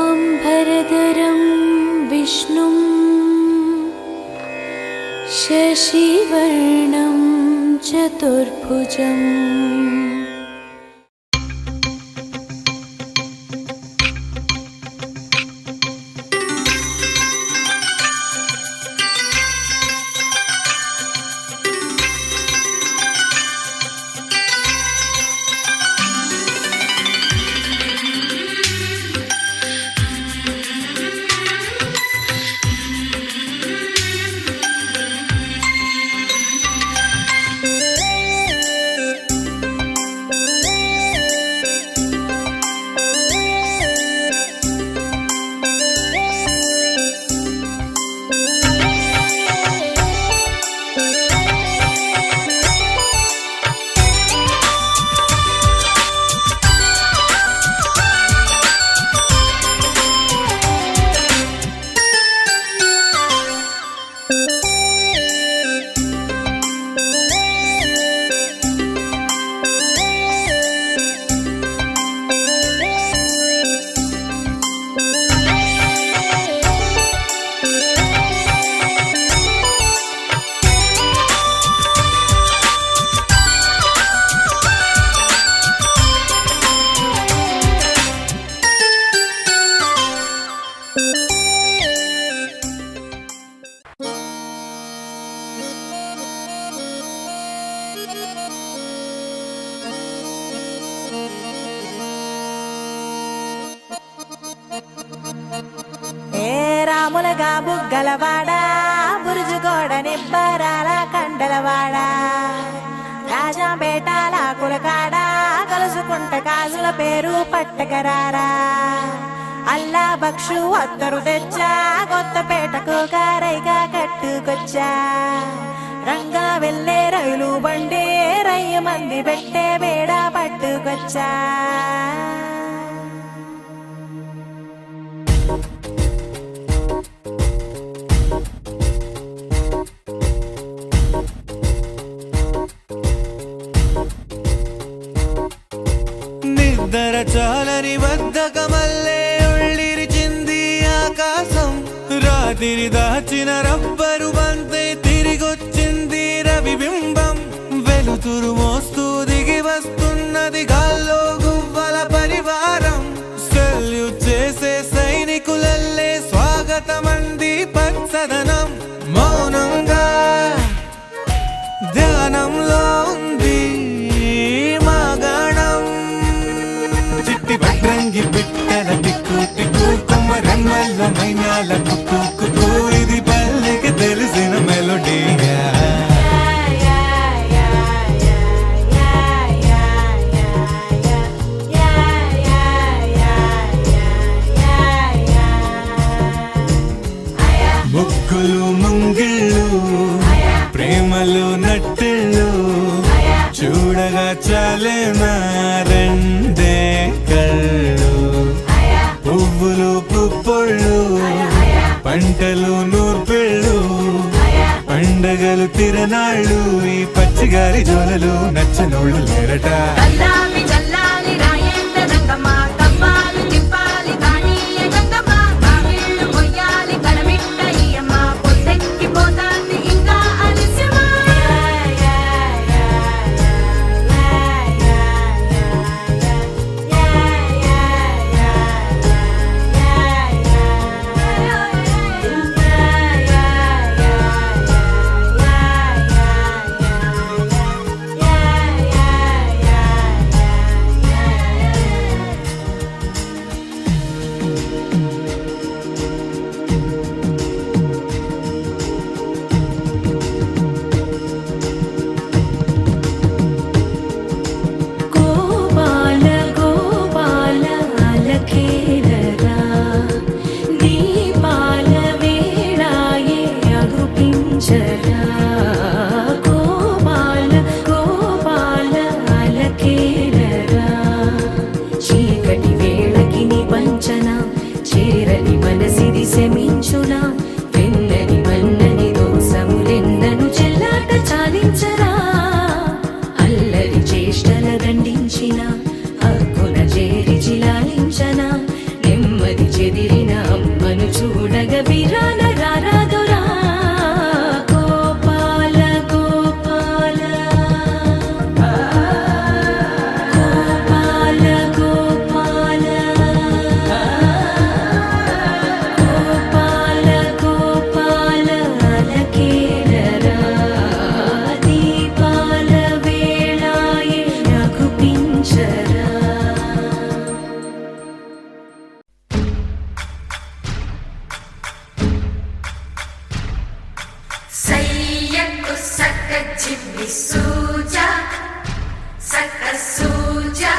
शुक्लांबरधरं विष्णुं शशिवर्णं चतुर्भुजम् రాములగా బుగ్గలవాడా బురుజుగోడ నిబ్బరాల కండలవాడా రాజాపేటాల కులకాడా కలుసుకుంట కాజుల పేరు పట్టకరారా అల్లా బక్షు అత్తరు తెచ్చా కొత్తపేటకు కారైగా కట్టుకొచ్చా రంగా వెళ్ళే రైలు బండి రయ్య మంది పెట్టే బేడ పట్టుకొచ్చా నిద్ర చాలని బద్ధకమల్లే ఉళ్ళిరిచింది ఆకాశం రాత్రి దాచిన రబ్బరు బంతే తిరిగొచ్చింది రవిబింబం వెలుతురు మోస్తూ దిగి వస్తున్నది గాల్లో గువ్వల పరివారం సెల్యూట్ చేసే సైనికులల్లే స్వాగతమంది పచ్చదనం మౌనంగా ధ్యానంలో ఉంది రంగి బిట్టల టిక్కు టిక్కు కుమ్మరమ్మల్ల మైనాల కుక్కు కుక్కు ఇది పల్లెకి తెలిసిన మెలోడీగా ముగ్గులు ముంగిళ్ళు ప్రేమలు నట్టిళ్ళు చూడగా చాలేనా రెండే కళ్ళు పువ్వులు పుప్పొళ్ళు పంటలు నూర్పిళ్ళు పండగలు తిరనాళ్ళు ఈ పచ్చిగారి జోలలు నచ్చనోళ్ళు లేరట అక్షరా సయ్యకు సక్క జిమ్మి సూజా సక్క సూజా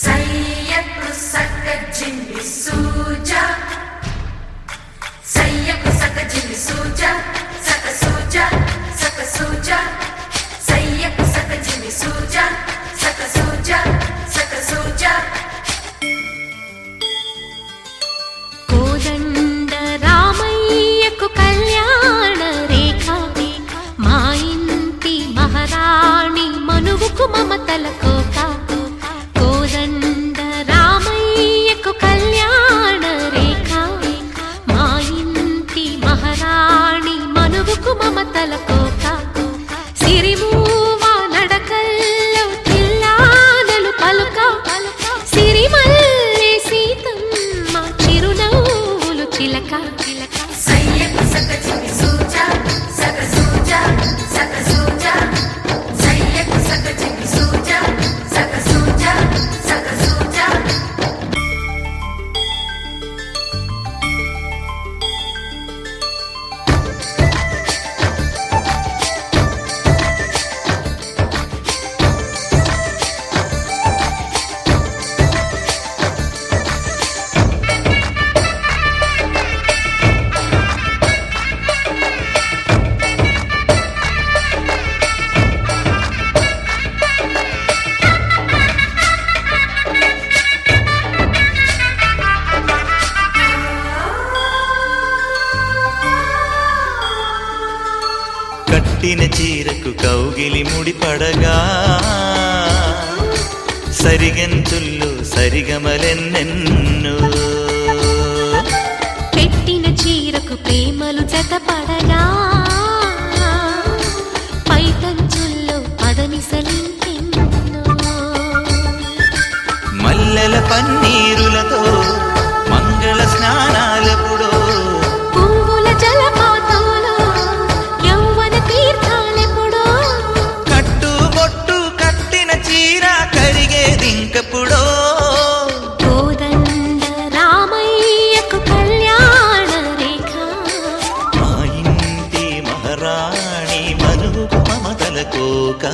సయ్యకు సక్క జిమ్మి సూజా సయ్యకు సక్క జిమ్మి సూజా సక్క సూజా సక్క సూజా సయ్యకు సక్క జిమ్మి సూజా సక్క సూజా సక్క సూజా కోదండ రామయ్యకు కళ్యాణ రేఖ మా ఇంటి మహారాణి మనువుకు మమతల కోక కోదండ రామయ్యకు కళ్యాణ రేఖ మా ఇంటి మహారాణి మనువుకు మమతల కోక సిరిమూవ నడకల్లో తిల్లానలు పలుక సిరిమల్లె సీతమ్మ చిరునవ్వులు చిలక సయ్యకు సక జిమి సూజా సక సూజా సక సూజా సయ్యకు సక జిమి సూజా సక సూజా సక సూజా కట్టిన చీరకు కౌగిలి ముడిపడగా సరిగంతుల్లో సరిగమలెన్నెన్నో పెట్టిన చీరకు ప్రేమలు జతపడగా పైకంచుల్లో పదనిసలింకెన్నో మల్లెల పన్నీరులతో మంగళ స్నానాలపుడో పువ్వుల జలపాతంలో యౌవన తీర్థాలెప్పుడో కట్టుబొట్టు కట్టిన చీర కరిగేదింకపుడో కోదండ రామయ్యకు కళ్యాణ రేఖ మా ఇంటి మహారాణి మనువుకు మమతల కోక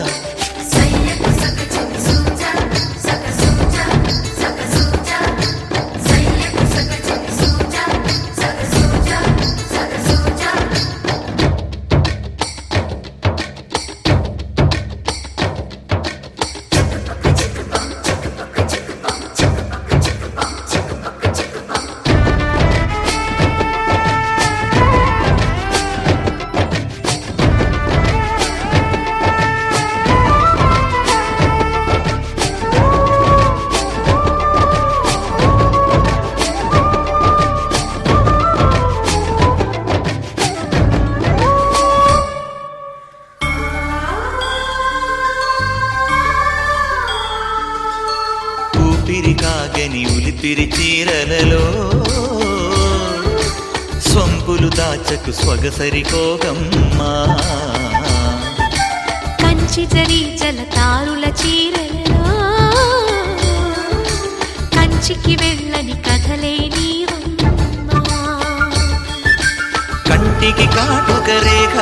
సయ్యకు సక జిమి సూజా సక సూజా సక సూజా సయ్యకు సక జిమి సూజా సక సూజా సక సూజా ఊపిరి కాగని ఉలిపిరి చీరలలో సొంపులు దాచకు స్వగసరి కోగమ్మా కంచి జరి జలతారుల చీరలలో కంచికి వెళ్ళని కథలే నీవమ్మా కంటికి కాటుక రేఖ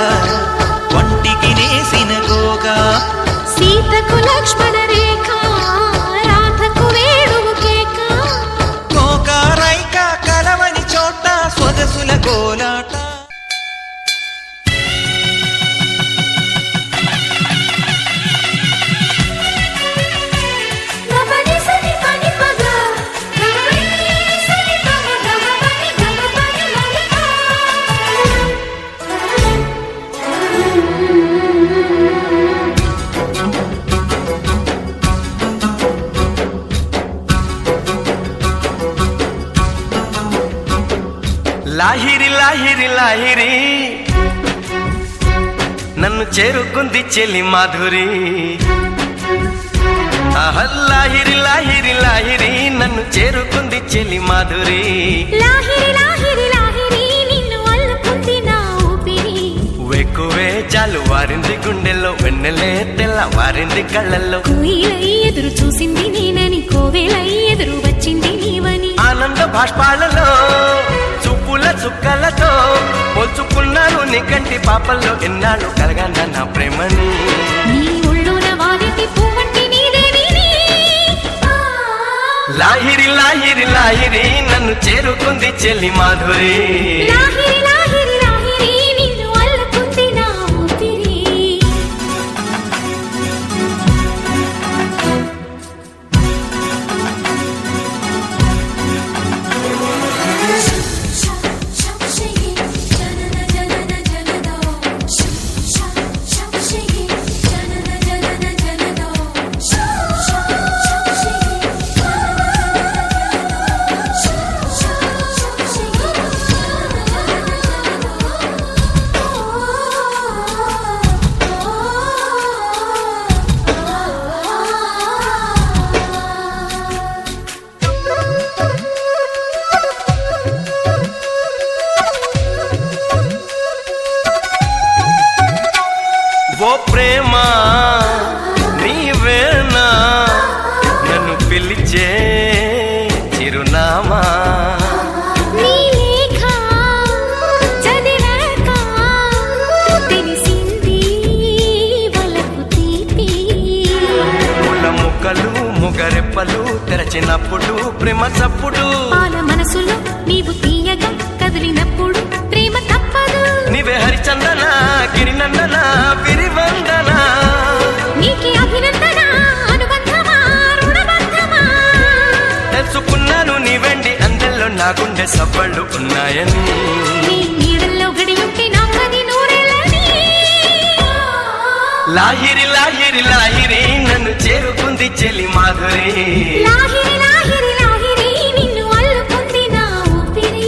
వంటికి నేసిన గోగా సీతకు లక్ష్మణ రేఖ రాధకు వేణువు కేక కోకారైక కలవని చోట స్వగసుల కోలాట గమని సని పని పగ గమని సని పగ గమని గమని మలిక లాహిరి లాహిరి లాహిరి నన్ను చేరుకుంది చెల్లి మాధురి ఆహా లాహిరి లాహిరి లాహిరి నన్ను చేరుకుంది చెల్లి మాధురి లాహిరి లాహిరి లాహిరి నిన్ను అల్లుకుంది నా ఊపిరి వెక్కువే చాలు తెల్లువారింది గుండెల్లో వెన్నెలే తెల్లవారింది కళ్ళల్లో కోయిలై ఎదురు చూసింది నేనని కోవెలై ఎదురు వచ్చింది నీవని ఆనంద బాష్పాలలో చూపుల చుక్కలతో పోల్చుకున్నాను నీ కంటి పాపల్లో ఎన్నాళ్ళు కలగన్న నా ప్రేమని నీ ఒళ్ళోన వాలిటి పువ్వంటి నీదేవిని లాహిరి లాహిరి లాహిరి నన్ను చేరుకుంది చెల్లి మాధురి లాహిరి లాహిరి లాహిరి నిన్ను అల్లుకుంది నా ఊపిరి ఓ ప్రేమ నీవేనా నన్ను పిలిచే చిరునామా నీ లేఖ చదివాక తెలిసింది వలపు తీపి ముళ్ళ ముక్కలు ముగరెప్పలు తెరచినప్పుడు ప్రేమ చప్పుడు పాల మనసులో నీవు తీయగా కదిలినప్పుడు ప్రేమ తప్పదు నీవే హరిచందన గిరినందన విరివందన నీకి అభినందన అనుబంధమా రుణబంధమా తెలుసుకున్నాను నీ వెండి అందెల్లో నా గుండె సవ్వళ్ళు ఉన్నాయని నీ నీడల్లో గడియుంటే నాకది నూరేళ్ళని లాహిరి లాహిరి లాహిరి నన్ను చేరుకుంది చెల్లి మాధురి లాహిరి లాహిరి లాహిరి నిన్ను అల్లుకుంది నా ఊపిరి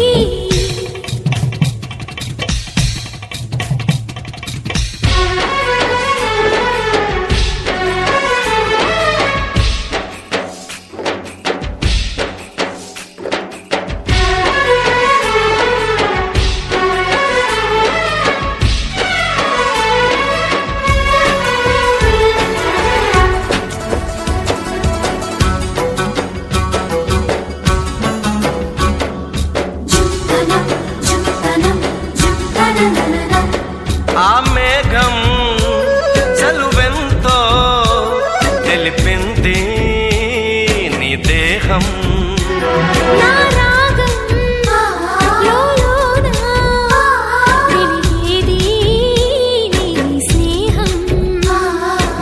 ఆ మేఘం చలువెంతో తెలిపింది నీ దేహం నా రాగం లోలోన వెలిగేది నీ స్నేహం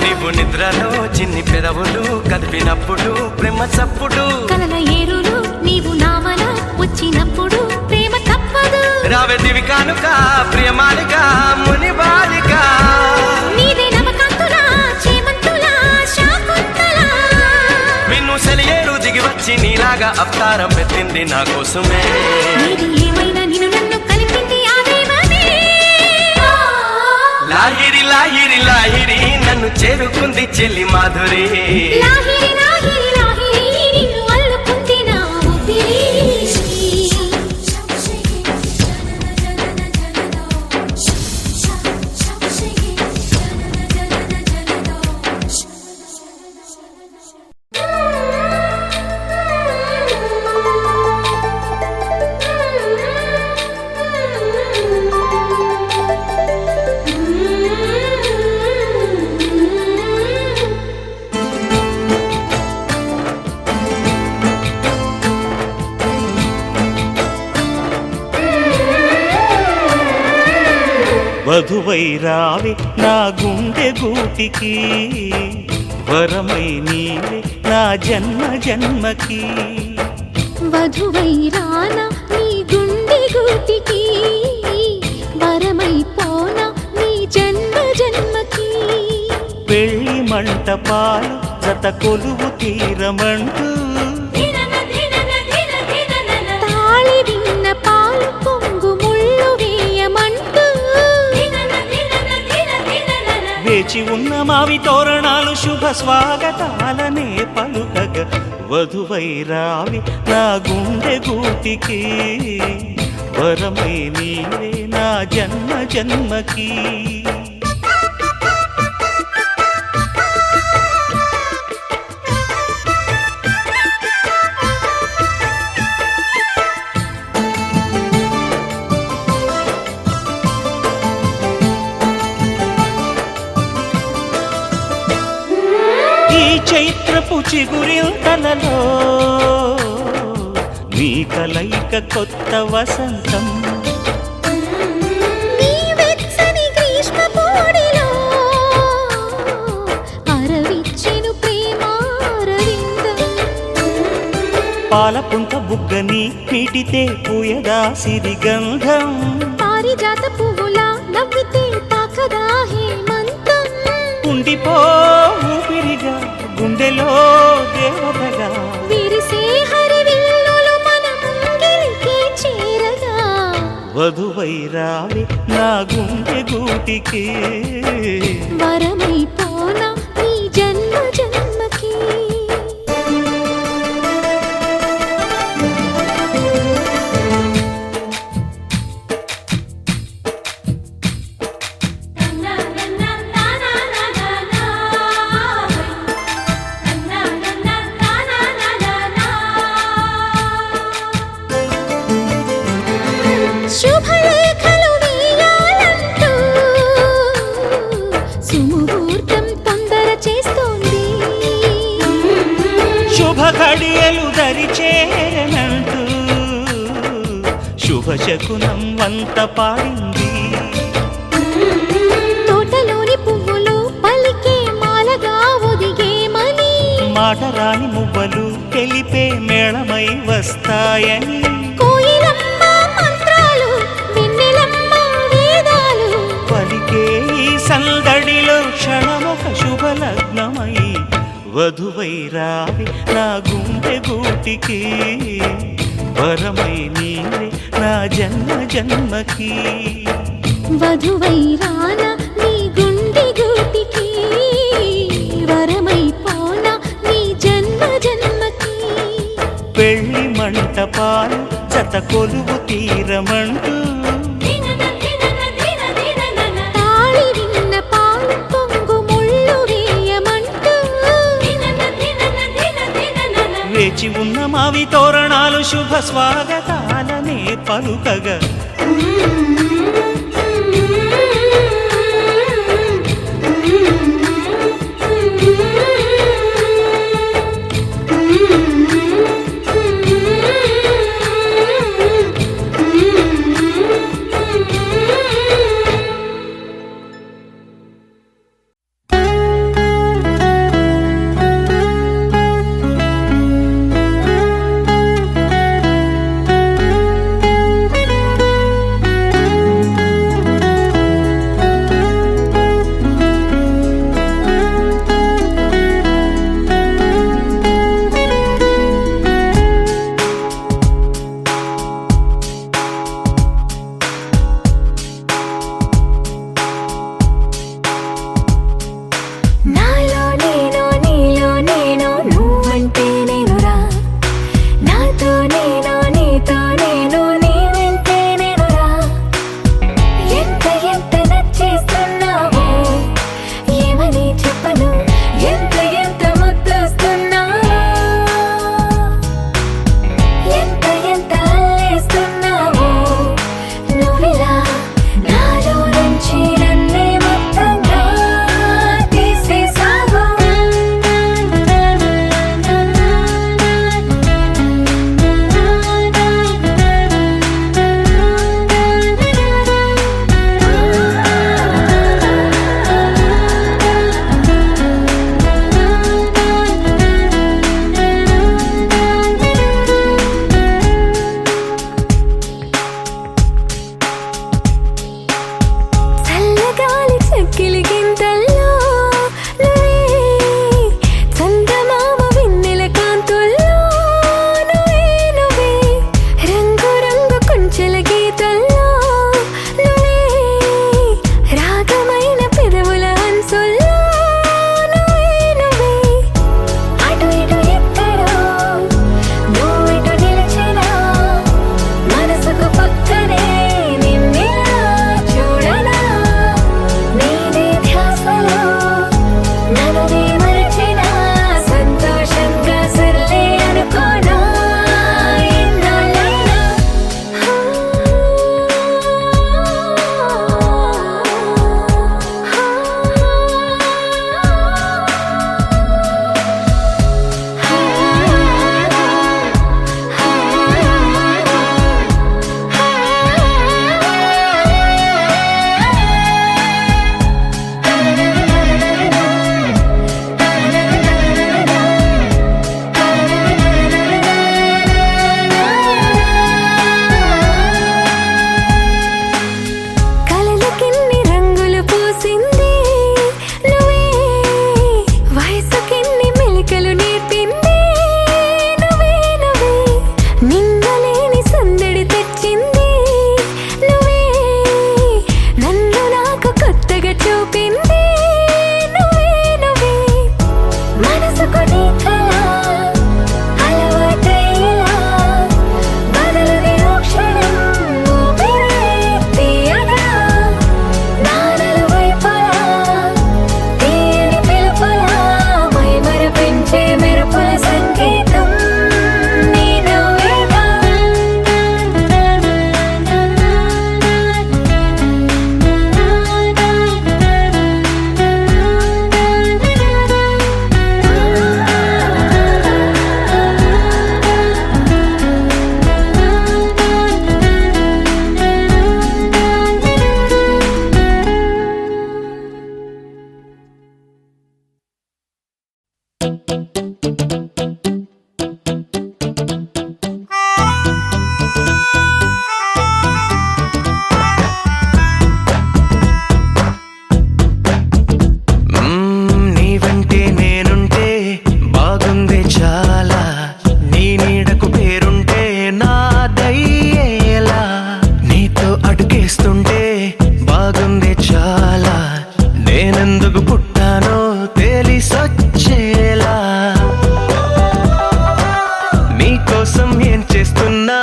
నీవు నిద్రలో చిన్ని పెదవులు కదిపినప్పుడు ప్రేమ చప్పుడు కలల ఏరులు నీవు నామల వచ్చినప్పుడు ప్రేమ తప్పదు రావే దివి కానుక ప్రియమాలిక ముని బాలిక నీదే నమకంతులా చేమంతులా శాకుంతలా మిన్ను సెలియేరు దిగి వచ్చి నీలాగా అవతారం ఎత్తింది నా కోసమే నీది ఏమైనా నిన్ను నన్ను కలిపింది ఆ దైవమే లాహిరి లాహిరి లాహిరి నన్ను చేరుకుంది చెల్లి మాధురి లాహిరి లాహిరి లాహిరి నిన్ను అల్లుకుంది నా ఊపిరి వధువై రావి నా గుండె గూటికి వరమై నీవే నా జన్మ జన్మకి వధువై రానా నీ గుండె గూటికి వరమై పోనా నీ జన్మ జన్మకి పెళ్లి మంటపాలు జత కొలువు తీరమంటూ తాళి విన్న పాలు పొంగు ముళ్ళు వేయమంటూ వేచి ఉన్న మావి తోరణాలు శుభ స్వాగతాలనే పలుకగ వధువై రావి నా గుండె గూటికి వరమై నీవే నా జన్మ జన్మకి చైత్రపు చిగురింతలలో నీ కలయిక కొత్త వసంతం. నీ వెచ్చని గ్రీష్మ పోడిలో అరవిచ్చెను ప్రేమారవిందం. పాలపుంత బుగ్గని నీటితే పూయదా సిరిగంధం. పారిజాత పువ్వులా నవ్వితే తాకదా హేమంతం. ఉండిపో ఊపిరిగా గుండెలో దేవతగా విరిసే హరివిల్లులు మన ముంగిలికి చేరగా వధువై రావి నా గుండె గూటికి. వరమైపోనా నీ జన్మ జన్మకి. శుభలేఖలు వేయాలంటూ సుముహూర్తం తొందర చేస్తోంది. శుభ ఘడియలు దరిచేరనంటూ శుభశకునం వంత పాడింది. తోటలోని పువ్వులు పలికే మాలగా ఒదిగేమని మాటరాని మువ్వలు తెలిపే మేళమై వస్తాయని. కోయిలమ్మ మంత్రాలు వెన్నెలమ్మ వేదాలు పలికే ఈ సందడిలో క్షణమొక శుభలగ్నమై వధువై రావి నా గుండె గూటికి. వరమై నీవే నా జన్మ జన్మకి. వధువై రానా నీ గుండె గూటికి. వరమై పోనా నీ జన్మ జన్మకి. పెళ్లి మంటపాలు జత కొలువు తీరమంటూ తాళి విన్న పాలు పొంగు ముళ్ళు వేయమంటూ వేచి ఉన్న మావి తోరణాలు శుభ స్వాగతాలనే పలుకగా కలుసుకుని కలా అలవాటయ్యేలా బదులు విరోక్షణం ఊపిరే తీయగా నానలు వైపలా తీయని పిలుపులా మై మరపించే మెరుపుల సంగీతం నీ నవ్వేగా నీ వెంటే నేనుంటే బాగుంది చాలా నీ నీడకు పేరుంటే నాదయ్యేలా నీతో అడుగేస్తుంటే బాగుంది చాలా నేనెందుకు పుట్టానో తెలిసొచ్చేలా నీకోసం ఏం చేస్తున్నా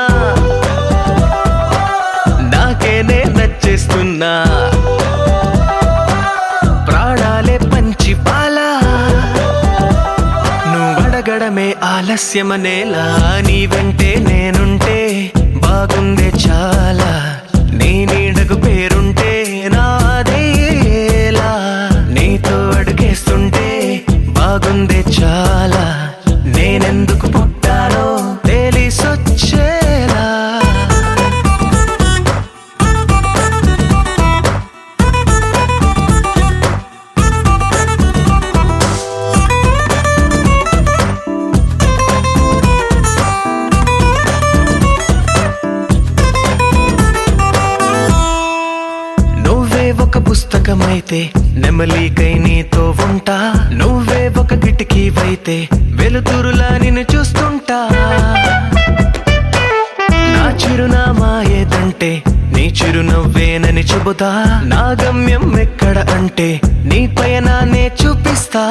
నాకేనే నచ్చేస్తున్నా ప్రాణాలే పంచిపాలా నువ్వడగడమే ఆలస్యమనేలా నీ వెంటే నేనుంటే బాగుందే చాలా నీ నీడకు పేరుంటే నాదేలా నీతో అడుగేస్తుంటే బాగుందే చాలా నేనెందుకు పుట్టానో తెలిసొచ్చేలా నువ్వే ఒక పుస్తకమైతే నెమలికై నీతో ఉంటా నువ్వే ఒక కిటికీవైతే వెలుతురులా నిన్ను చూస్తుంటా నా చిరునామా ఏదంటే నీ చిరునవ్వేనని చెబుతా నా గమ్యం ఎక్కడ అంటే నీ పయనాన్నే చూపిస్తా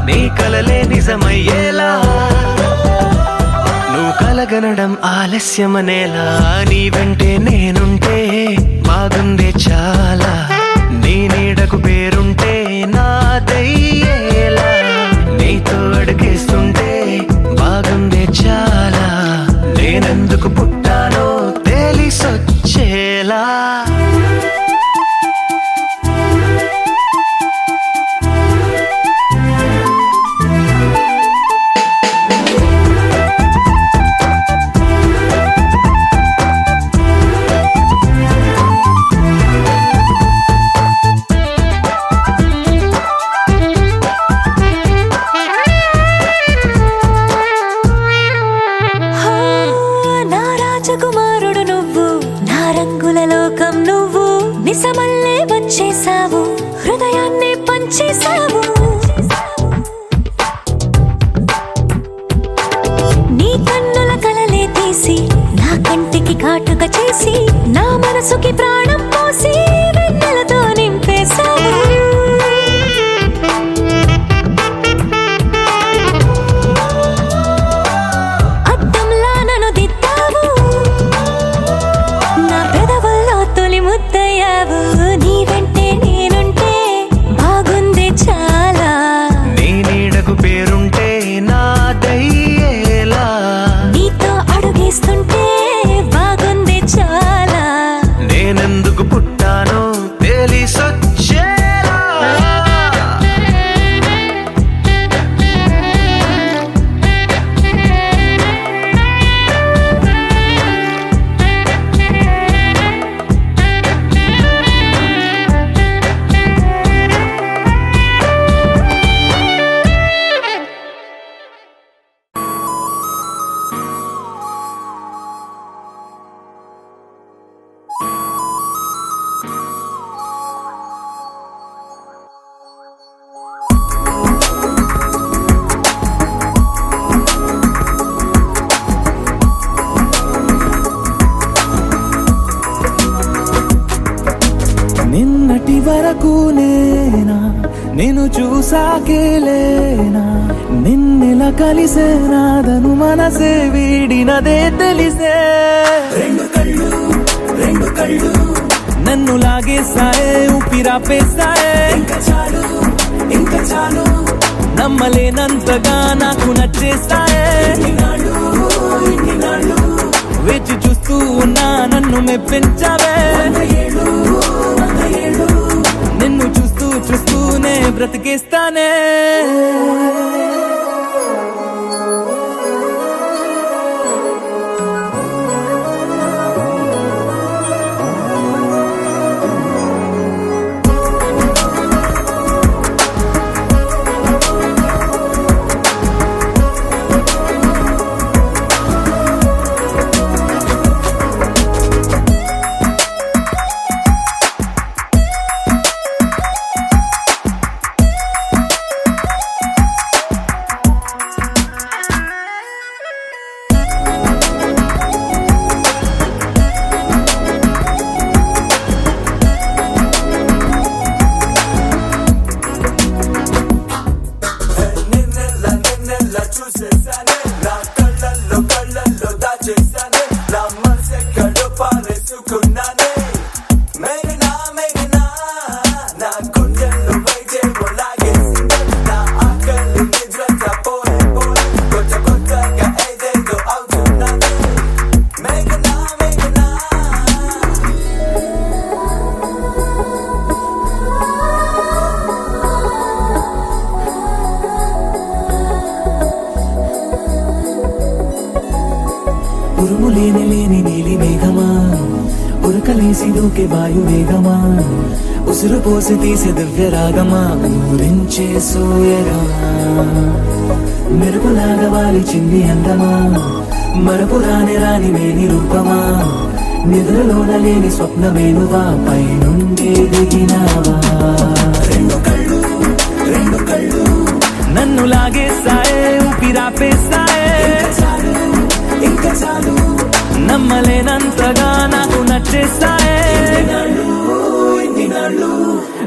నీ కలలే నిజమయ్యేలా నువ్వు కలగనడం ఆలస్యమనేలా నీ వెంటే నేనుంటే బాగుందే చాలా నీ నీడకు పేరుంటే నాదయ్యేలా నీతో అడుగేస్తుంటే బాగుందే చాలా నేనెందుకు పుట్టానో తెలిసొచ్చేలా నా రాజకుమారుడు నువ్వు నా రంగుల లోకం నువ్వు నిసమల్లే వచ్చేసావు హృదయాన్ని పంచేసావు నీ కన్నుల కలలే తీసి నా కంటికి కాటుక చేసి నా మనసుకి ప్రాణం పోసి వెన్నెలతో నింపేశావు అద్దంలా నన్ను దిద్దావు నా పెదవుల్లో తొలి ముద్దయ్యావు నీ వెంటే నేనుంటే బాగుంది చాలా నీ నీడకు పేరుంటే నాదయ్యేలా నీతో అడుగేస్తుంటే బాగుంది చాలా నేనెందుకు నేను చూసాకేలేనా నిన్నెలా కలిసేనాదను మనసే వీడినదే తెలిసే రెండు కళ్ళు నన్ను లాగేసాయే ఊపిరాపేసాయే ఇంకా చాలు నమ్మలేనంతగా నాకు నచ్చేసాయే వేచి చూస్తూ ఉన్నా నన్ను మెప్పించావే నిన్ను చూస్తూనే బ్రతికేస్తానే ఉరుములేని నీలి మేఘమా ఉరకలేసి దూకే వాయు వేగమా ఉసురు పోసి తీసే దివ్య రాగమా ఊరించే సూయగమా మెరుపులాగా వాలి చింది అందమా మరపు రాని మేని రూపమా నిద్రలోన లేని స్వప్నమేనువా పై నుండి దిగినావా రెండు కళ్ళు నన్ను లాగేసాయే ఊపిరాపేసాయే ఇంకా చాలు నమ్మలేనంతగా నాకు నచ్చేసాయే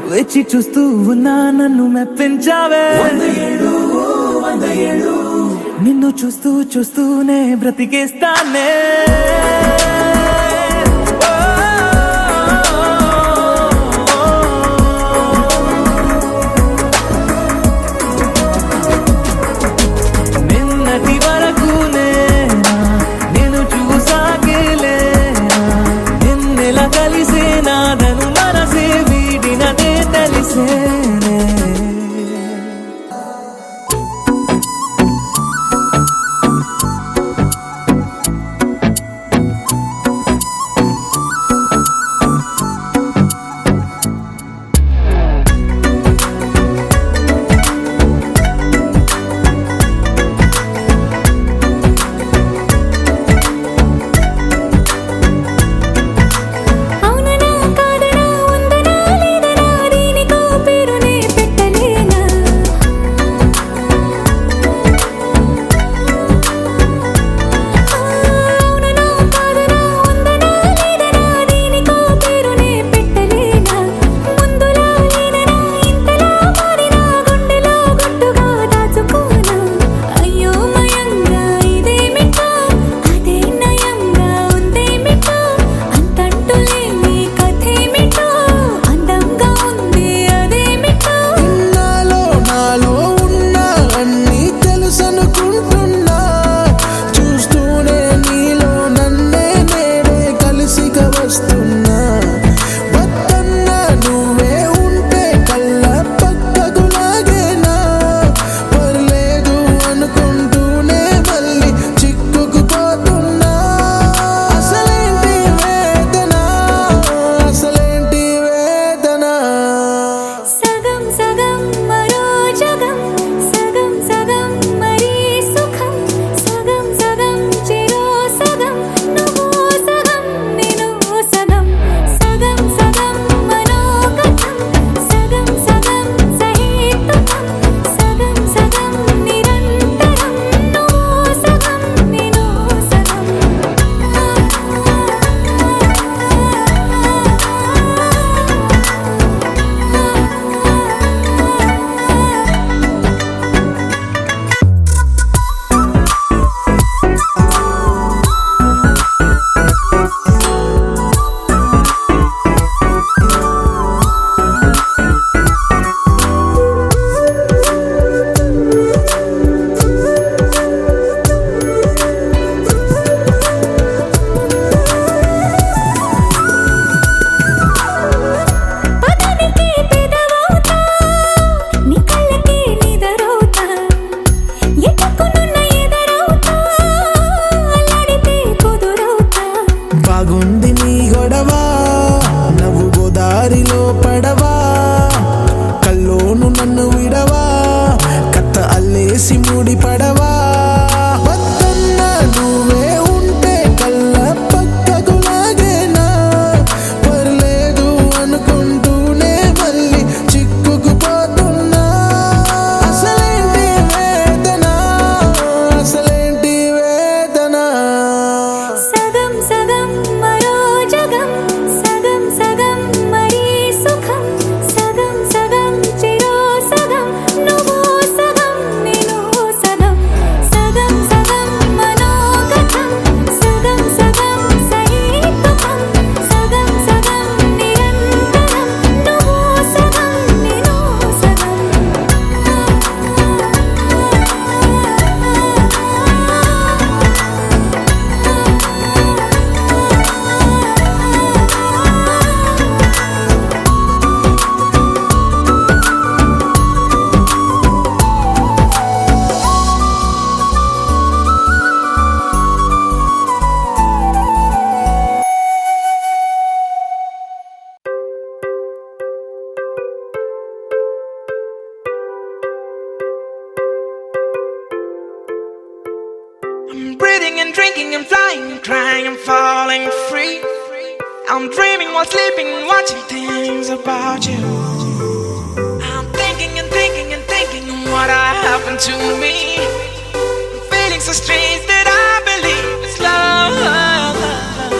వేచి చూస్తూ ఉన్నా నన్ను మెప్పించావే నిన్ను చూస్తూనే బ్రతికేస్తానే నిన్నటి వరకు నేను చూసాకేలేనా నిన్నెలా కలిసేనాదను మనసే వీడినదే తెలిసేనే breathing and drinking and flying and crying and falling free. I'm dreaming while sleeping and watching things about you. I'm thinking and thinking and thinking of what happened to me. I'm feeling so strange that I believe it's love.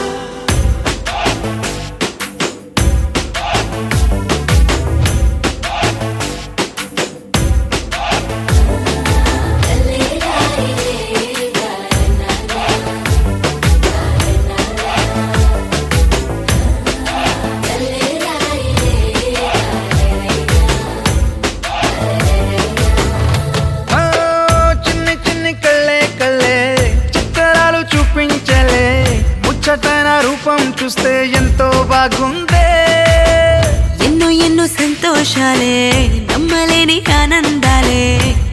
చిన్ని చిన్ని కళ్ళే కళ్ళే చిత్రాలు చూపించలే ముచ్చటైన రూపం చూస్తే ఎంతో బాగుందే ఎన్నో ఎన్నో సంతోషాలే నమ్మలేని ఆనందాలే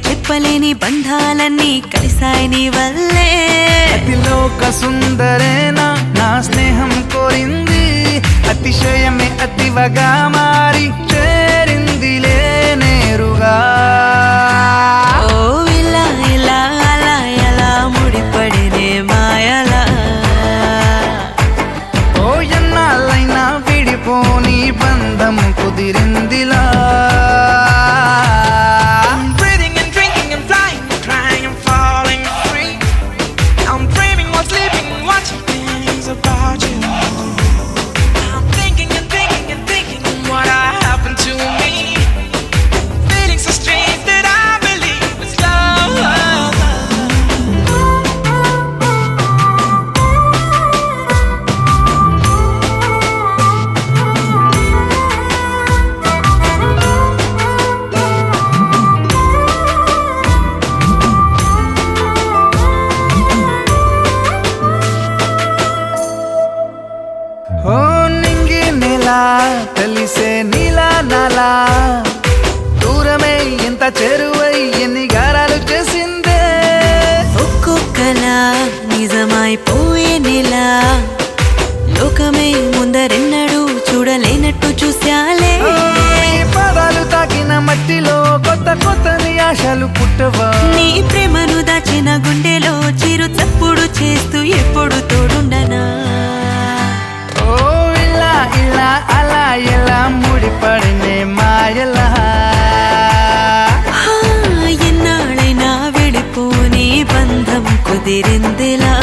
చెప్పలేని బంధాలన్నీ కలిసాయి నీ వల్లే అతిలోక సుందరేనా నా స్నేహం కోరింది అతిశయమే అతివగా మారి చేరిందిలే నేరుగా ఓ ఇలా ఇలా అలా ఎలా ముడిపడినే మాయలా ఓ ఎన్నాళ్ళైనా విడిపోని బంధం కుదిరిందిలా I'm breathing and drinking and flying and crying and falling free. I'm dreaming while sleeping and watching things about you. I'm thinking and thinking and thinking of what happened to me. Feeling so strange that I believe it's love. ఓ నింగి నెలా కలిసే నీలా నాలా దూరమే ఎంత చేరువై ఎన్ని గారాలు చేసిందే ఒక్కొక్కలా నిజమైపోయే నెలా లోకమే ముందరెన్నడూ చూడలేనట్టు చూశాలే ఓ, ఈ పాదాలు తాకిన మట్టిలో కొత్త కొత్తని ఆశలు పుట్టవా నీ ప్రేమను దాచిన గుండెలో చిరు చప్పుడు చేస్తూ ఎప్పుడు తోడుండనా ఓ ఇలా ఇలా అలా ఎలా ముడిపడినే మాయలా హా, ఎన్నాళ్ళైనా విడిపోని బంధం కుదిరిందిలా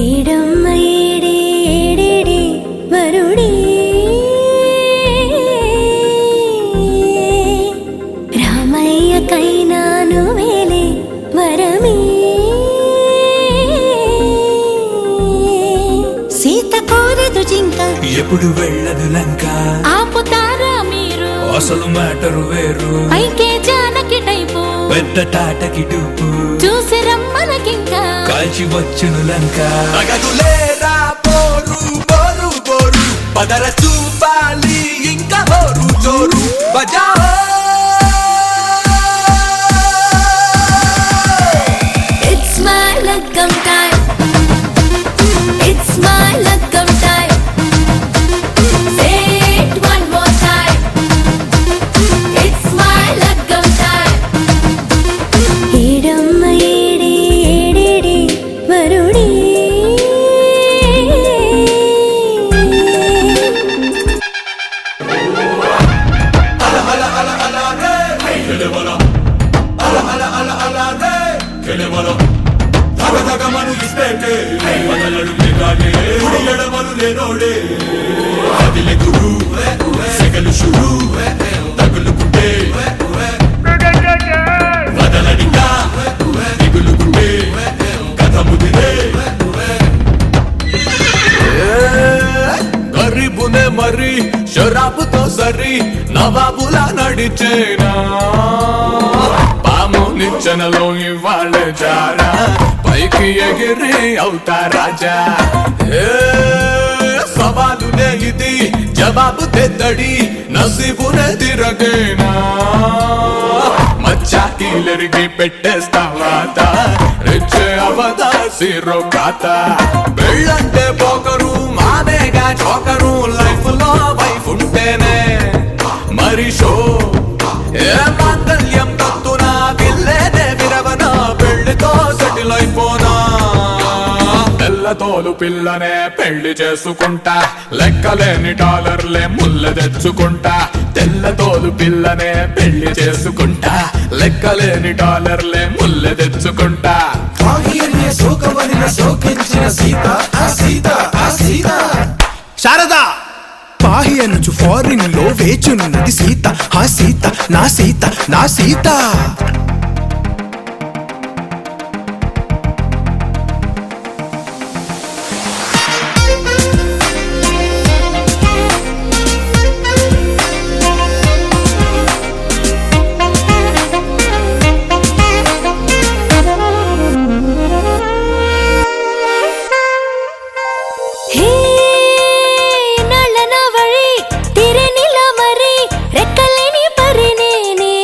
ఏడమ్మ ఏడే ఏడేడే వరుడే రామయ్య కైనా నువ్వేలే వరమే సీత కోరదు జింక ఎప్పుడు వెళ్ళదు లంక ఆపుతారా మీరు అసలు మ్యాటరు వేరు పైకే జానకి టైపు పెద్ద తాటకి డూపు చూసి రమ్మనకింకా కాల్చి వచ్చును లంక అగదులేరా పోరు బోరు బోరు పదర చూపాలి ఇంకా హోరు జోరు బజా It's my luckam time. It's my luckam time. Say it one more time. It's my luckam time. ఏడమ్మ ఏడే ఏడేడే వరుడే గరీబునే మరి షరాబుతో సరి నవాబులా నడిచేనా పాము నిచ్చెనలో ఇవాళ జారా పైకి ఎగిరి అవుతా రాజా సవాలునే ఇది జవాబు తెద్దడి నసీబునే తిరగేనా మచ్చా కీలరికి పెట్టేస్తావాత రెచ్చే అవదా సిరో కాత పెళ్ళంటే పోకరు మాదేగా చోకరు లైఫ్ లో వైఫ్ ఉంటేనే మరి షో ఏ మాంగళ్యం తత్తునా పిల్లేనే విరవన పెళ్లితో సెటిల్ అయిపోనా తెల్లతోలు పిల్లనే పెళ్లి చేసుకుంటా లెక్కలేని డాలర్లే ముళ్ళ తెచ్చుకుంటా తెల్లతోలు పిల్లనే పెళ్లి చేసుకుంటా లెక్కలేని డాలర్లే ముళ్ళ తెచ్చుకుంటా శారదా పాహి అనుచు ఫారిన్ లో వేచున్నది సీత హా సీత నా సీత నా సీత హే నళ్ళన వഴി తిరనిల మరి రెక్కలేని పరినేనే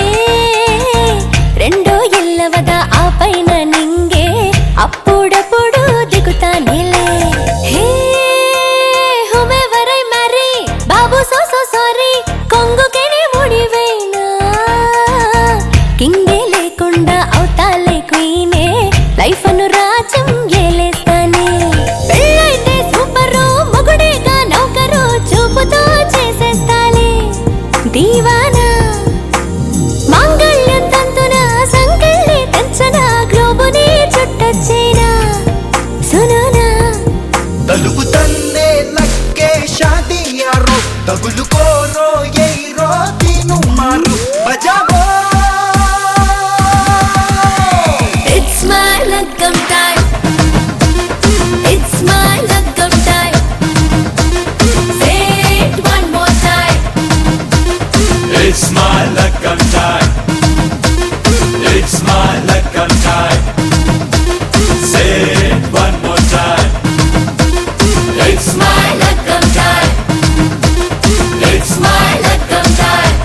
రెండో ఎల్లవద ఆ పైన నింగే అప్పుడప్పుడు దిగుతానేలే హే హుమెవరై మరి బాబు సో సో సారీ కొంగుకెనే ముడివేనా కింగే లేకుండా అవుతాలే క్వీనే లైఫ్ అను రాజ్యం ఏలేస్తానే పెళ్ళైతే సూపరు మొగుడేగా నౌకరు చూపుతో చేసేస్తాలే దీవానా మాంగళ్యం తంతున సంకల్ని తెంచన గ్లోబుని చుట్టొచ్చేనా సునునా తలుపు తందే లక్కే షాదీ యారో తగులుకోరో ఎయిరో తీను మారు బజావో It's my lagam time. It's my lagam time. Say it one more time. It's my luck'em time. It's my luck'em time. Say it one more time. It's my lagam time. It's my lagam time.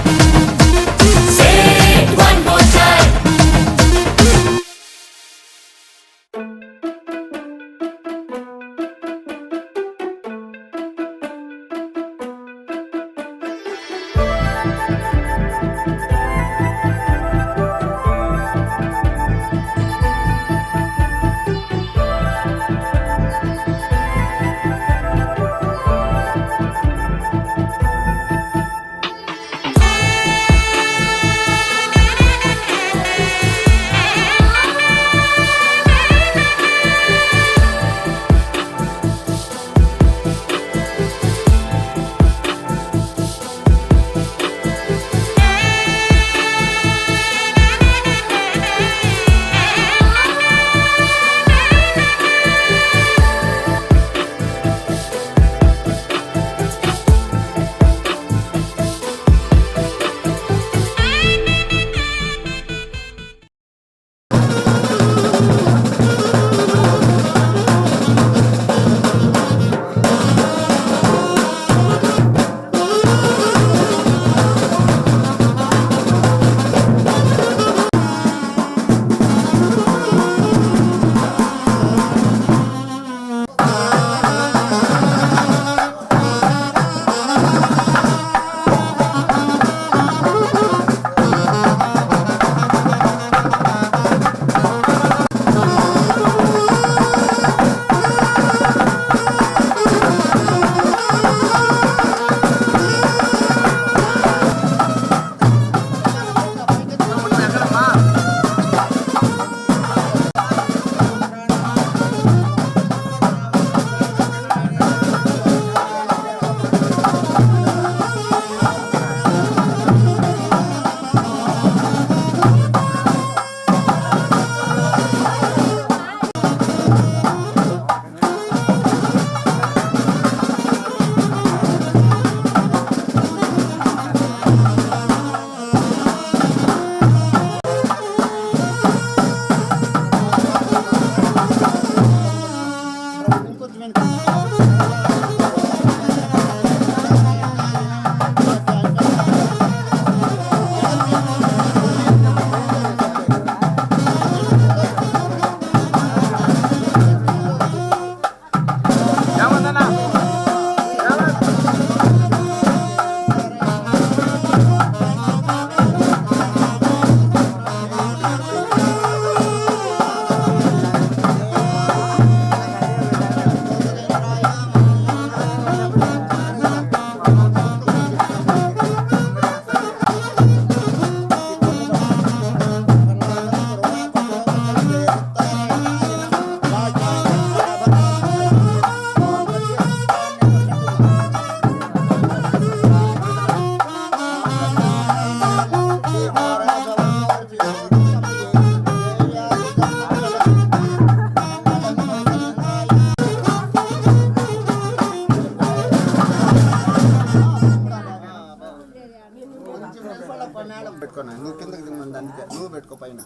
పెట్టుకున్నా నువ్వు కిందకి దిగుంది అందుకే నువ్వు పెట్టుకో పైన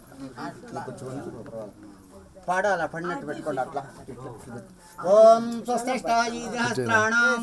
పాడాల పడినట్టు పెట్టుకోండి అట్లా ఓం స్వస్తిష్టాయి సహస్రాణం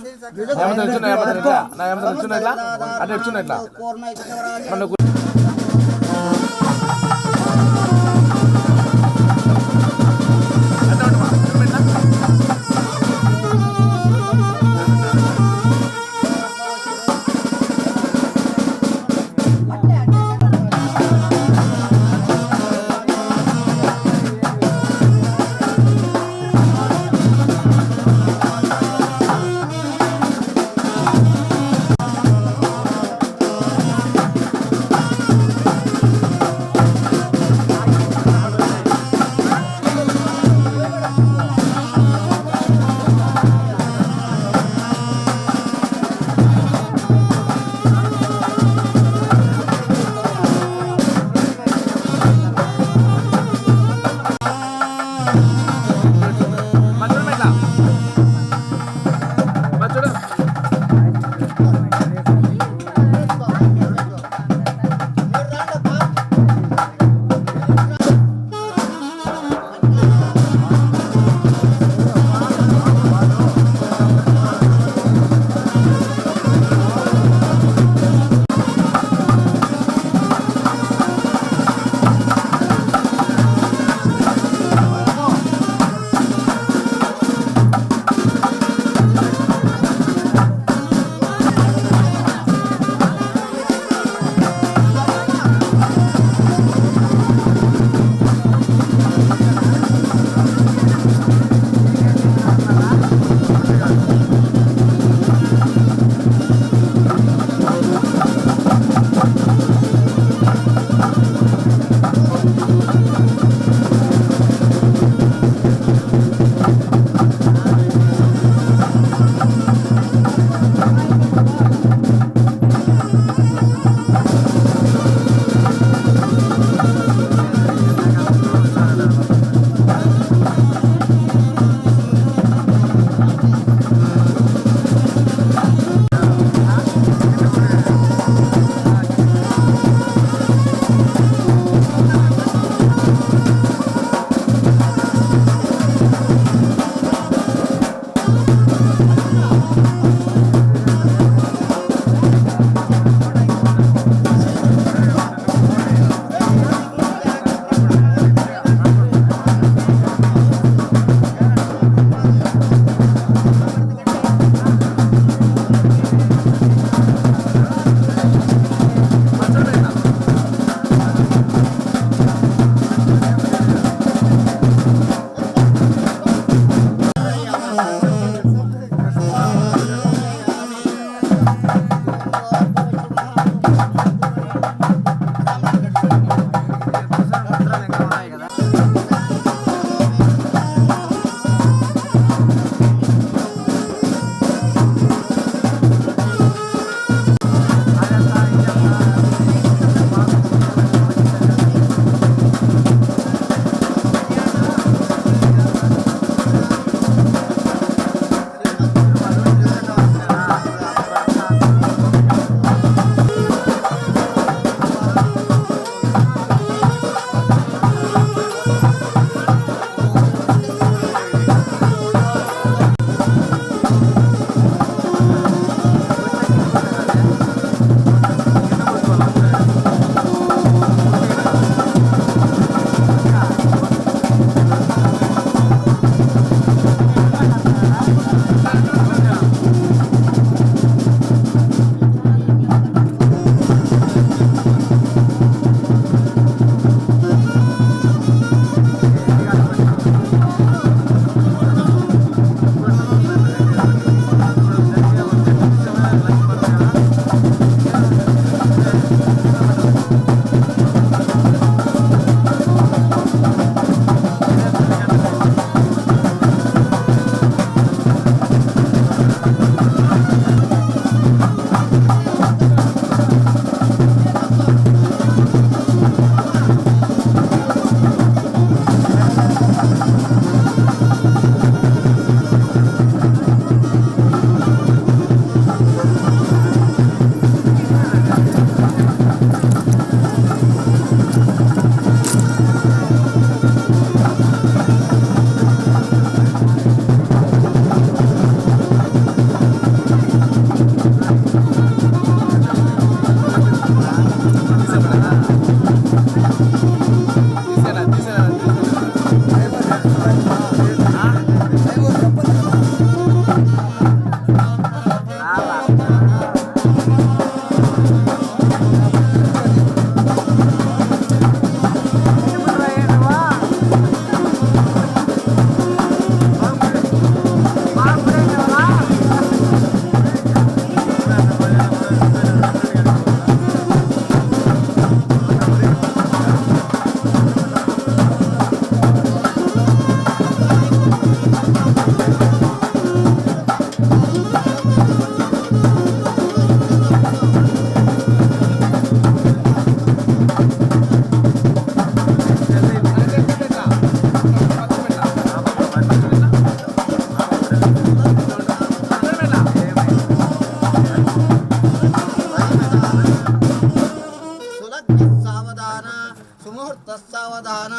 సావధాన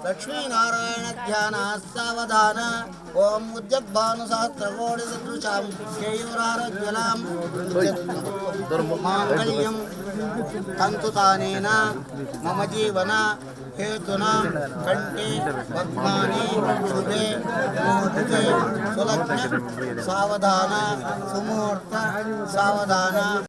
లక్ష్మీనారాయణ ధ్యాన సావధాన ఓం ఉద్యద్భాను సహస్రకోటి సదృశాం కేయూరారోగ్యలాం మాంగళ్యం తంతుతానేన మమ జీవన हेतुना कंठे पद्मानि शुभे मुहूर्ते सुलग्न सावधान सुमुहूर्त सावधान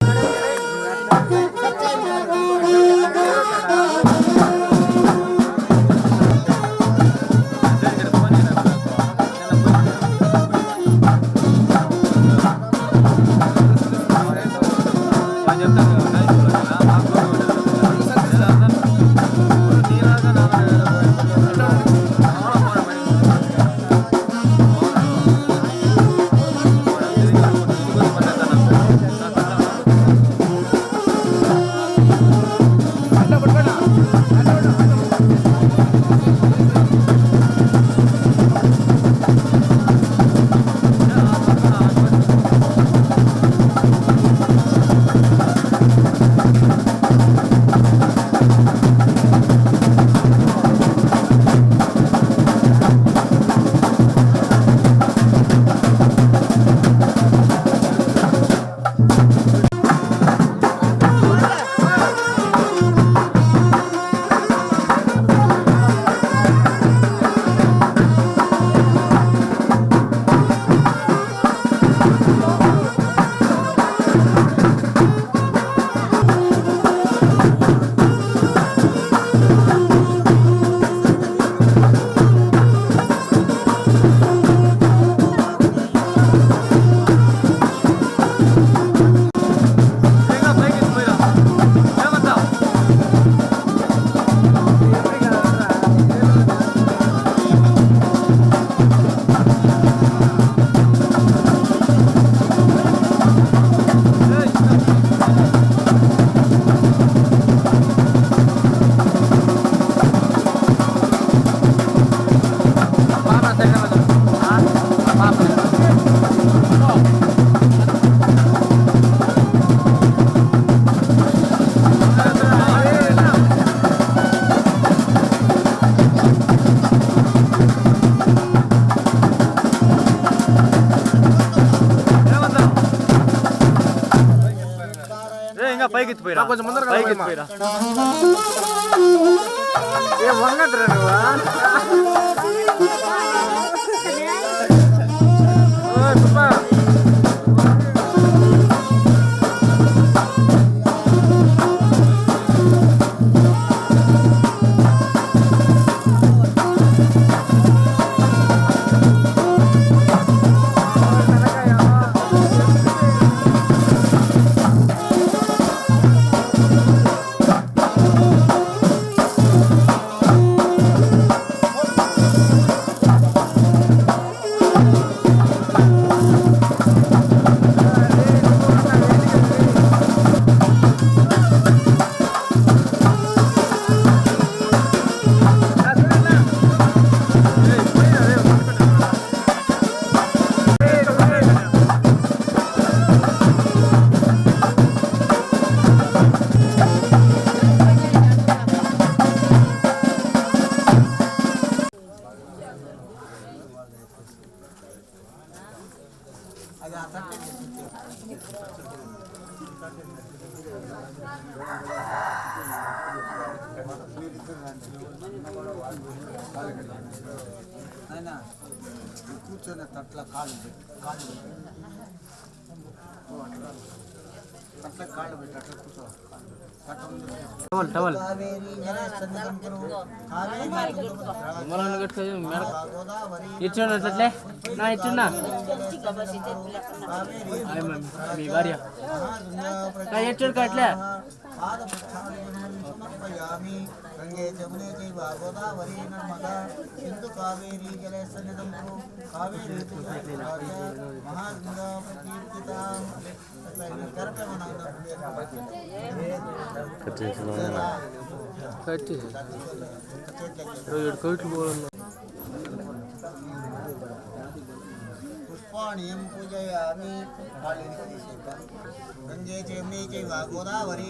పైకి ఎత్తిపోయిరా కొంచెం ముందర పైకి ఎత్తిపోయిరా ఏ వంగద్రా నువ్వు కూర్చొని తట్ల కాళ్ళు కాళ్ళు అట్లా కాళ్ళు పెట్టి అట్లా కూర్చో ఇచ్చున్నట్లే నా ఇచ్చున్నా మీ భార్య నా ఇచ్చుడు కట్లే సమర్పయామి గంగే జమునే చైవ గోదావరి నర్మదా సింధు కావేరీ జలే సన్నిధం కురు కావేరీ మహాగంగా ప్రకీర్తితాం కట్టి కోట్లు పోవాలి పుష్ప పాణీయం పూజయామి గంగే చైమ్నీ చైవ గోదావరి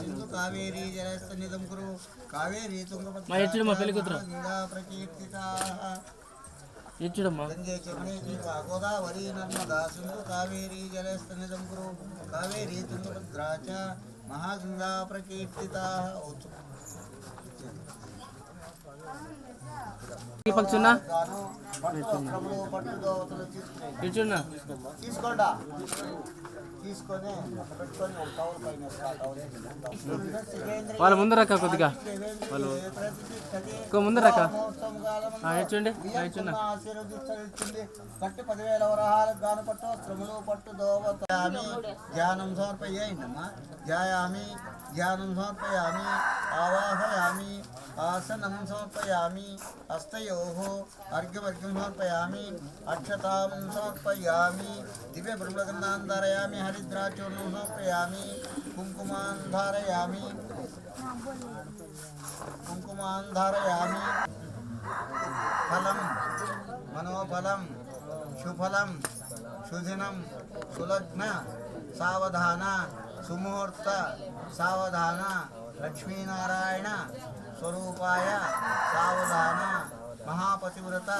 సింధు కావేరీ జలస్తన్నిధం కురు కావేరీ తుంగభద్రా గంగా ప్రకీర్తితాః గంగే చైమ్నీ చైవ గోదావరి నర్మదా సింధు కావేరీ జలస్తన్నిధం కురు కావేరీ తుంగభద్రా చ మహాగంగా ప్రకీర్తితాః. తీసుకోండా తీసుకొని పెట్టుకొని ఒక టవల్ పైన వాళ్ళ ముందర రక్క కొద్దిగా వాళ్ళు ముందర రక్క ఆశీర్వదించింది పట్టు 10,000 వరహాలకు గాను పట్టు వస్త్రములు పట్టు దోవయామి ధ్యానం సమర్పయామమ్మా ధ్యాయామి ధ్యానం సమర్పయామి ఆవాహయామి ఆసనం సమర్పయామి హస్తయోః అర్ఘ్యమర్ఘ్యం సమర్పయామి అక్షతాం సమర్పయామి దివ్య బ్రహ్మగంధాన్ ధారయామి హరిద్రాచూర్ణం సమర్పయామి కుంకుమాన్ ధారయామి ఫలం మనోఫలం సుఫలం సుదినం సులగ్న సావధాన సుముహూర్త సావధాన లక్ష్మీనారాయణ స్వరూపాయ సావధాన మహాపతివ్రత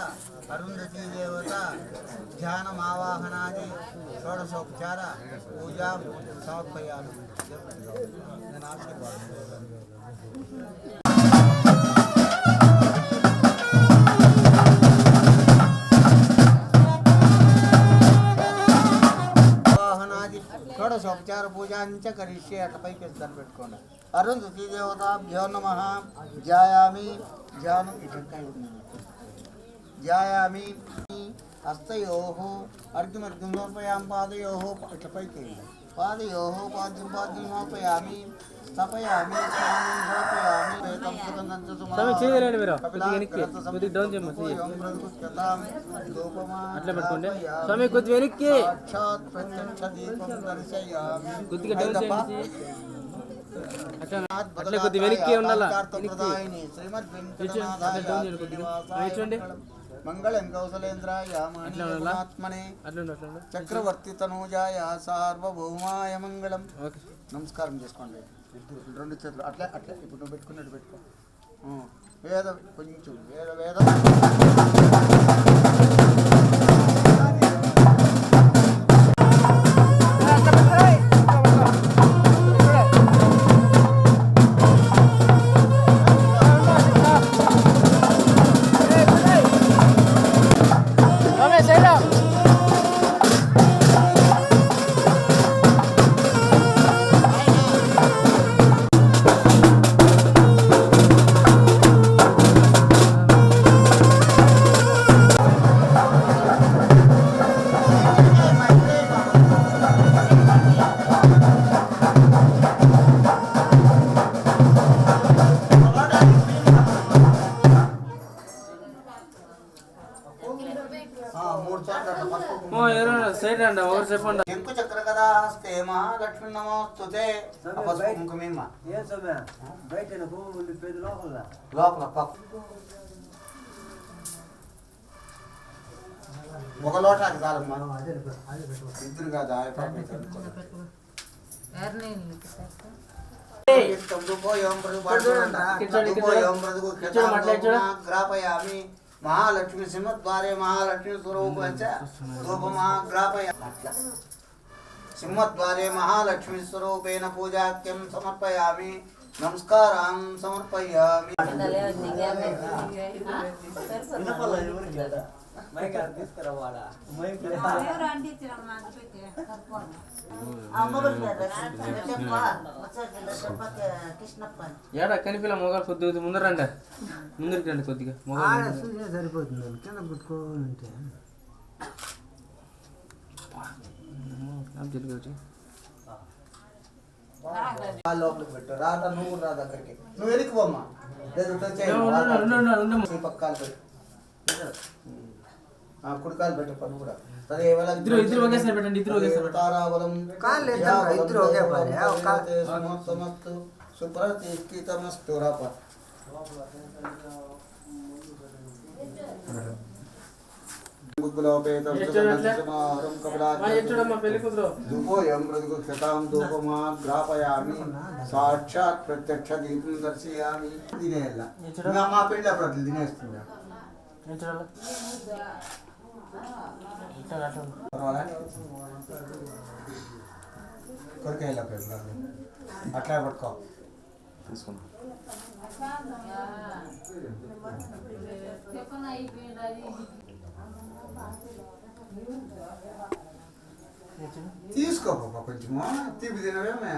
అరుంధతీ దేవత ధ్యానమావాహనాది షోడశోపచార పూజా సమర్పయామి. నేను ఆశీర్వాదం. షోడశోపచార పూజాంచ కరిష్యే అట్ల పైకి దాన్ని పెట్టుకోండి. అరుంధతీ దేవతాభ్యో నమః ధ్యాయామి ధ్యానం ధ్యాయామి హస్తయోః అర్ఘ్యమర్ఘ్యం సమర్పయామి పాదయోః ఇట్ల పైకి పాదయోః పాద్యం పాద్యం సమర్పయామి స్థాపయామి స్నానం సమర్పయామి వేదం సుగంధం చ అట్లా పెట్టుకోండి స్వామి కొద్దిగా వెనక్కి సాక్షాత్ ప్రత్యక్ష దీపం దర్శయామి. కొద్దిగా డౌన్ చేయండి అట్లా కొద్దిగా వెనక్కి ఉండాలా చూడండి మంగళం కౌసలేంద్రాయ మణిమాత్మనే చక్రవర్తి తనూజాయ సార్వభౌమాయ మంగళం. నమస్కారం చేసుకోండి రెండు చేతులు అట్లా అట్లా ఇప్పుడు నువ్వు పెట్టుకున్నట్టు పెట్టుకో. వేద కొంచెం వేద శంకు చక్ర కదా హస్తే మహాలక్ష్మి నమోస్తుతే కుంకుమేమ్మ లోపల ఒక లోటాకి చాలమ్మా ఇద్దరు కాదు గ్రాపయామి మహాలక్ష్మి సింహద్వారే మహాలక్ష్మి స్వరూపంచ ధూపమహాగ్రాపయామి. సింహద్వారే మహాలక్ష్మి స్వరూపేణ పూజాఖ్యం సమర్పయామి నమస్కారం సమర్పయామి. ఏడా కనిపిల్ల మొగాలు కొద్దిగా ముందరండి ముందరికి రండి కొద్దిగా సరిపోతుంది కింద పెట్టుకోవాలంటే లోపలికి పెట్టు రాట నువ్వు రా దగ్గరికి నువ్వు వెనక్కి పోమ్మా పక్కాలు పెట్టు కుడికాలు పెట్టు పన్ను కూడా సుప్రతిష్ఠితమస్తు రాప పెళ్లి కూతురు గ్రాపయామి సాక్షాత్ ప్రత్యక్ష దీపం దర్శయామి తినేయాల మా పెళ్ళి అప్పుడు అట్లా తినేస్తున్నా కొరికేయాల అట్లా పట్టుకో తీసుకున్నా తీసుకో కొంచెము తీపి తినవేమే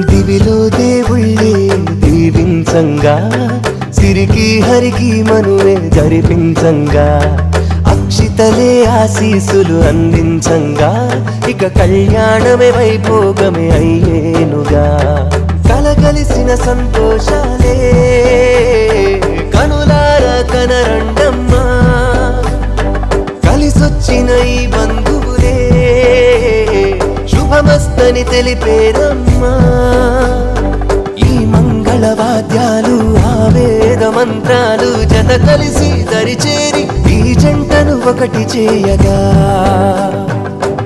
దివిలో దేవుళ్ళే దీవించంగా సిరికి హరికి మనువే జరిపించంగా అక్షితలే ఆశీసులు అందించంగా ఇక కళ్యాణమే వైభోగమే అయ్యేనుగా కలగలిసిన సంతోషాలే కనులార కనరండమ్మా కలిసొచ్చిన ఈ బంధువులే శుభమస్తని తెలిపేరమ్మా ఈ మంగళవాద్యాలు ఆవేద మంత్రాలు జత కలిసి దరిచేరి ఈ జంటను ఒకటి చేయగా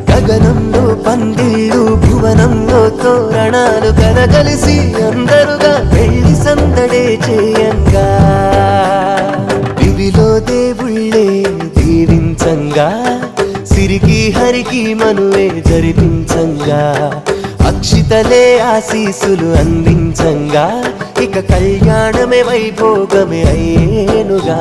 గగనంలో పందిళ్ళు భువనంలో తోరణాలు కలగలిసి అందరుగా పెళ్లి సందడే చేయంగా దివిలో దేవుళ్ళే దీవించంగా సిరికి హరికి మనువే జరిపించంగా అక్షితలే ఆశీసులు అందించంగా ఇక కళ్యాణమే వైభోగమే అయ్యేనుగా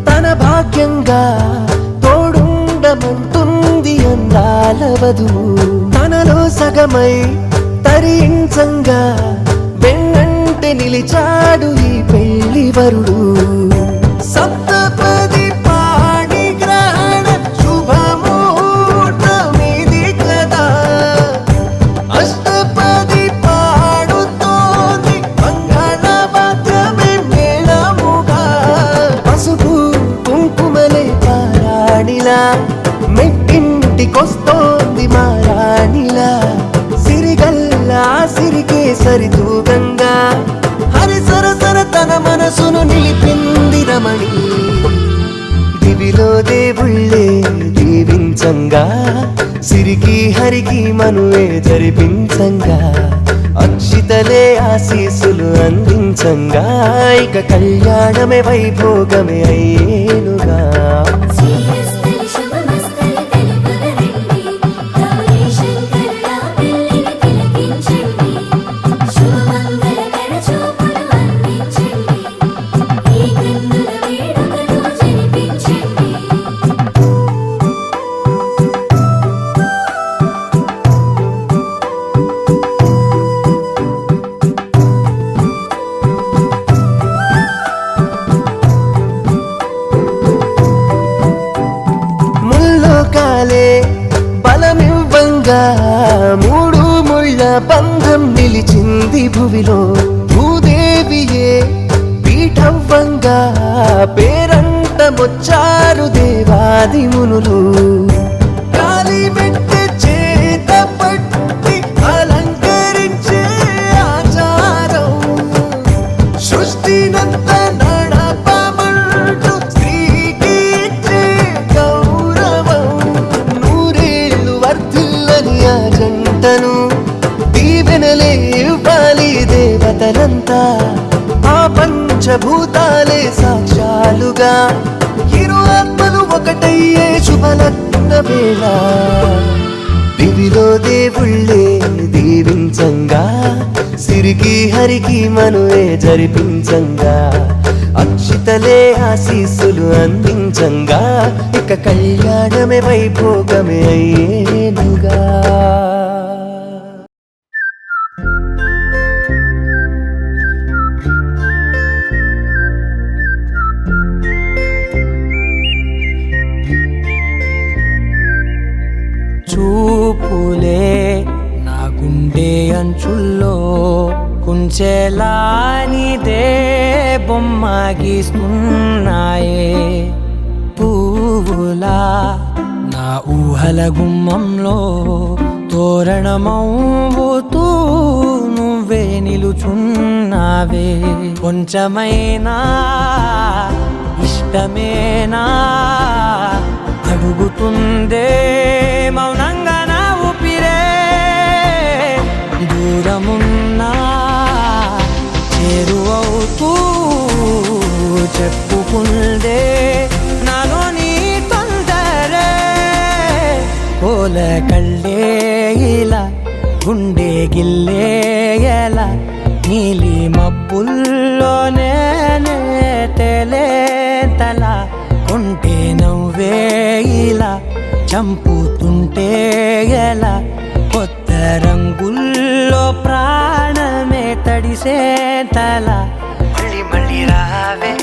తన భాగ్యంగా తోడుండమంటుంది అందాల వధువు తనలో సగమై తరించంగా వెన్నంటే నిలిచాడు ఈ పెళ్లి వరుడు సప్తపది పాడి గ్రహణ శుభముహూర్తమిది కదా అష్టపది పాడుతోంది మంగళవాద్యమే మేళముగా పసుపు కుంకుమలే పారాణిలా మెట్టింటికొస్తోంది మారాణిలా సిరిగల్లా సిరికే సరితూగంగా హరి సరసర తన మనసును నిలిపింది రమణి దివిలో దేవుళ్ళే దీవించంగా సిరికి హరికి మనువే జరిపించంగా అక్షితలే ఆశీసులు అందించంగా ఇక కళ్యాణమే వైభోగమే అయ్యేనుగా బలమివ్వంగా మూడు ముళ్ళ బంధం నిలిచింది భువిలో భూదేవియే పీఠవ్వంగా పేరంటమొచ్చారు దేవాది మునులు కాలి మెట్టి చేత పట్టి అలంకరించే ఆచారం సృష్టినంత నడపమంట పంచభూతాలే సాక్ష్యాలుగా ఇరు ఆత్మలు ఒకటయ్యే శుభలగ్న వేళ దివిలో దేవుళ్ళే దీవించంగా సిరికి హరికి మనువే జరిపించంగా అక్షితలే ఆశీస్సులు అందించంగా ఇక కళ్యాణమే వైభోగమే అయ్యేనుగా చూపులే నా గుండె అంచుల్లో కుంచెలా నీదే బొమ్మ గీస్తున్నాయే పువ్వులా నా ఊహల గుమ్మంలో తోరణమవుతూ నువ్వే నిలుచున్నావే కొంచెమైనా ఇష్టమేనా అడుగుతుందే మౌనంగా నా ఊపిరే దూరమున్నా చేరువవుతూ చెప్పుకుందే నాలో నీ తొందరే పోల కళ్ళే ఇలా గుండె గిల్లే ఎలా నీలి మబ్బుల్లోనే తల కొంటే నవ్వే ఇలా చంపుతుంటే ఎలా కొత్త రంగుల్లో ప్రాణమే తడిసే తల మళ్ళీ మళ్ళీ రావే